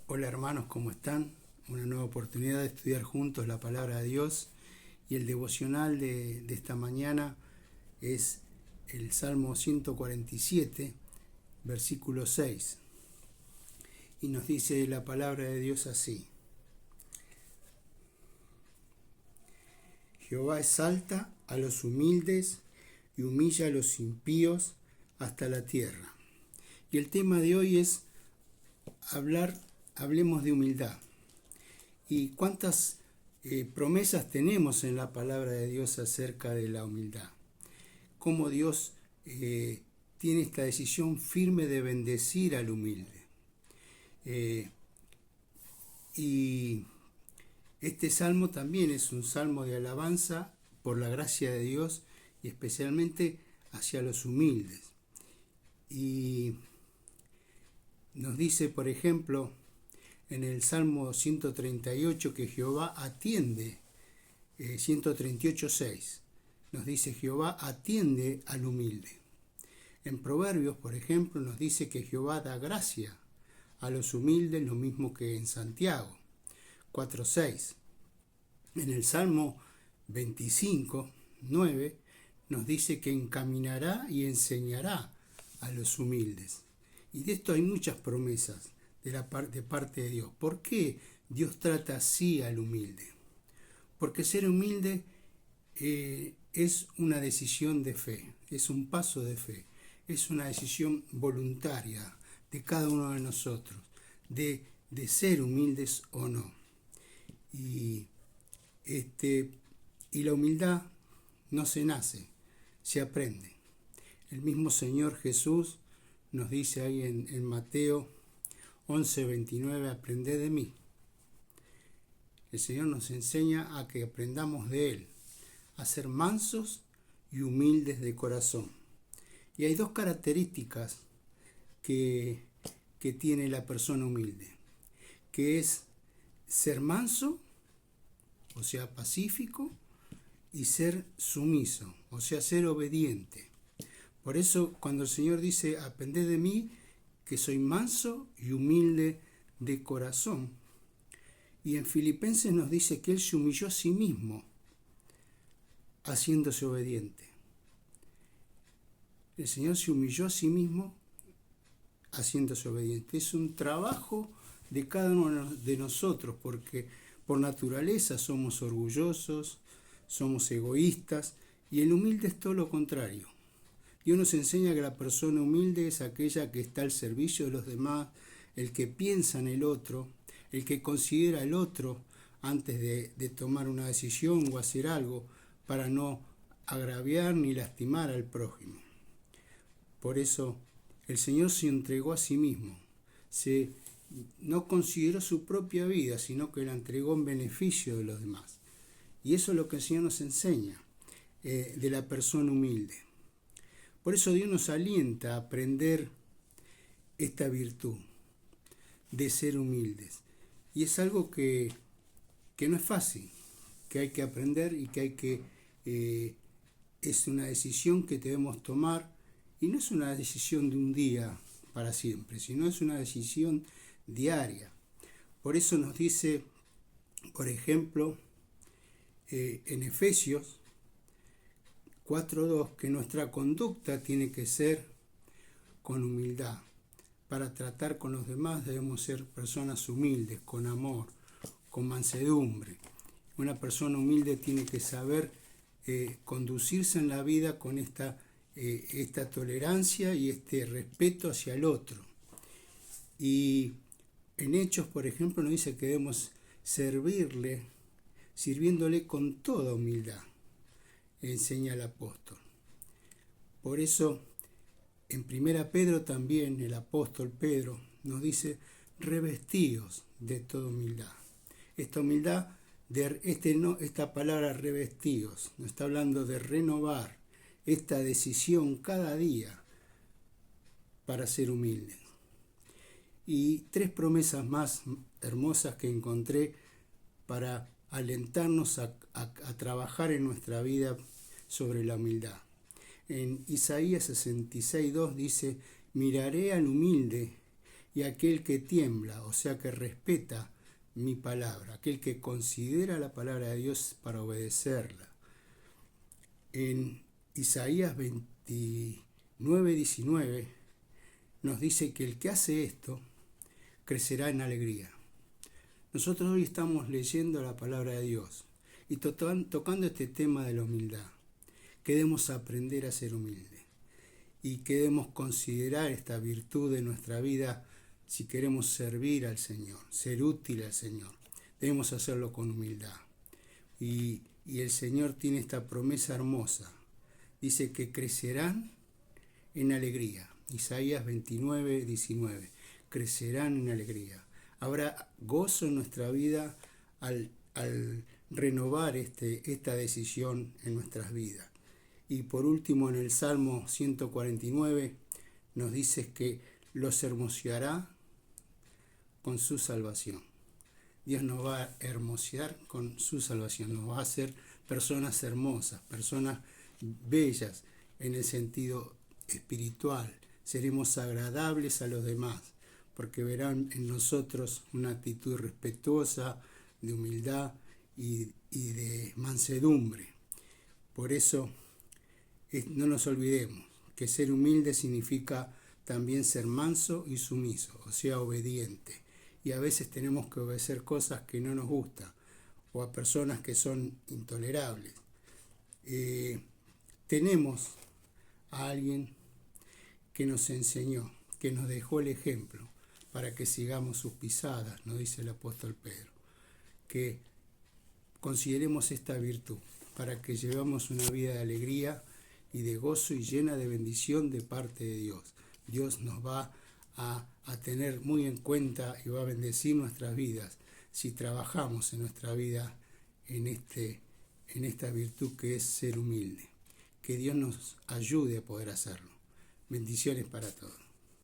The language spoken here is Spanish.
Hola hermanos, ¿cómo están? Una nueva oportunidad de estudiar juntos la palabra de Dios y el devocional de esta mañana es el Salmo 147, versículo 6. Y nos dice la palabra de Dios así: Jehová exalta a los humildes y humilla a los impíos hasta la tierra. Y el tema de hoy es hablemos de humildad. ¿Y cuántas promesas tenemos en la palabra de Dios acerca de la humildad? Cómo Dios tiene esta decisión firme de bendecir al humilde. Y este salmo también es un salmo de alabanza por la gracia de Dios y especialmente hacia los humildes. Y nos dice, por ejemplo, en el Salmo 138 que Jehová atiende, 138:6, nos dice Jehová atiende al humilde. En Proverbios, por ejemplo, nos dice que Jehová da gracia a los humildes, lo mismo que en Santiago 4:6. En el Salmo 25:9 nos dice que encaminará y enseñará a los humildes. Y de esto hay muchas promesas de parte de Dios. ¿Por qué Dios trata así al humilde? Porque ser humilde es una decisión de fe, es un paso de fe, es una decisión voluntaria de cada uno de nosotros, de ser humildes o no. Y la humildad no se nace, se aprende. El mismo Señor Jesús nos dice ahí en Mateo 11:29, aprended de mí. El Señor nos enseña a que aprendamos de Él, a ser mansos y humildes de corazón. Y hay dos características que tiene la persona humilde, que es ser manso, o sea, pacífico, y ser sumiso, o sea, ser obediente. Por eso cuando el Señor dice, aprended de mí, que soy manso y humilde de corazón. Y en Filipenses nos dice que Él se humilló a sí mismo, haciéndose obediente. El Señor se humilló a sí mismo, haciéndose obediente. Es un trabajo de cada uno de nosotros, porque por naturaleza somos orgullosos, somos egoístas, y el humilde es todo lo contrario. Dios nos enseña que la persona humilde es aquella que está al servicio de los demás, el que piensa en el otro, el que considera al otro antes de tomar una decisión o hacer algo para no agraviar ni lastimar al prójimo. Por eso el Señor se entregó a sí mismo, no consideró su propia vida, sino que la entregó en beneficio de los demás. Y eso es lo que el Señor nos enseña de la persona humilde. Por eso Dios nos alienta a aprender esta virtud de ser humildes. Y es algo que no es fácil, que hay que aprender y que es una decisión que debemos tomar. Y no es una decisión de un día para siempre, sino es una decisión diaria. Por eso nos dice, por ejemplo, en Efesios 4:2, que nuestra conducta tiene que ser con humildad. Para tratar con los demás debemos ser personas humildes, con amor, con mansedumbre. Una persona humilde tiene que saber conducirse en la vida con esta tolerancia y este respeto hacia el otro. Y en Hechos, por ejemplo, nos dice que debemos sirviéndole con toda humildad, enseña el apóstol. Por eso, en 1 Pedro también, el apóstol Pedro nos dice, revestíos de toda humildad. Esta humildad, esta palabra revestíos, nos está hablando de renovar esta decisión cada día para ser humildes. Y 3 promesas más hermosas que encontré para alentarnos a trabajar en nuestra vida sobre la humildad. En Isaías 66:2 dice, miraré al humilde y aquel que tiembla, o sea que respeta mi palabra, aquel que considera la palabra de Dios para obedecerla. En Isaías 29:19 nos dice que el que hace esto crecerá en alegría. Nosotros hoy estamos leyendo la palabra de Dios y tocando este tema de la humildad. Queremos aprender a ser humildes y queremos considerar esta virtud de nuestra vida si queremos servir al Señor, ser útil al Señor. Debemos hacerlo con humildad. Y el Señor tiene esta promesa hermosa. Dice que crecerán en alegría. Isaías 29:19. Crecerán en alegría. Habrá gozo en nuestra vida al renovar esta decisión en nuestras vidas. Y por último, en el Salmo 149 nos dice que los hermoseará con su salvación. Dios nos va a hermosear con su salvación, nos va a hacer personas hermosas, personas bellas en el sentido espiritual. Seremos agradables a los demás, porque verán en nosotros una actitud respetuosa, de humildad y de mansedumbre. Por eso, no nos olvidemos que ser humilde significa también ser manso y sumiso, o sea, obediente. Y a veces tenemos que obedecer cosas que no nos gustan o a personas que son intolerables. Tenemos a alguien que nos enseñó, que nos dejó el ejemplo para que sigamos sus pisadas, nos dice el apóstol Pedro. Que consideremos esta virtud para que llevemos una vida de alegría y de gozo y llena de bendición de parte de Dios. Dios nos va a tener muy en cuenta y va a bendecir nuestras vidas si trabajamos en nuestra vida en esta virtud que es ser humilde. Que Dios nos ayude a poder hacerlo. Bendiciones para todos.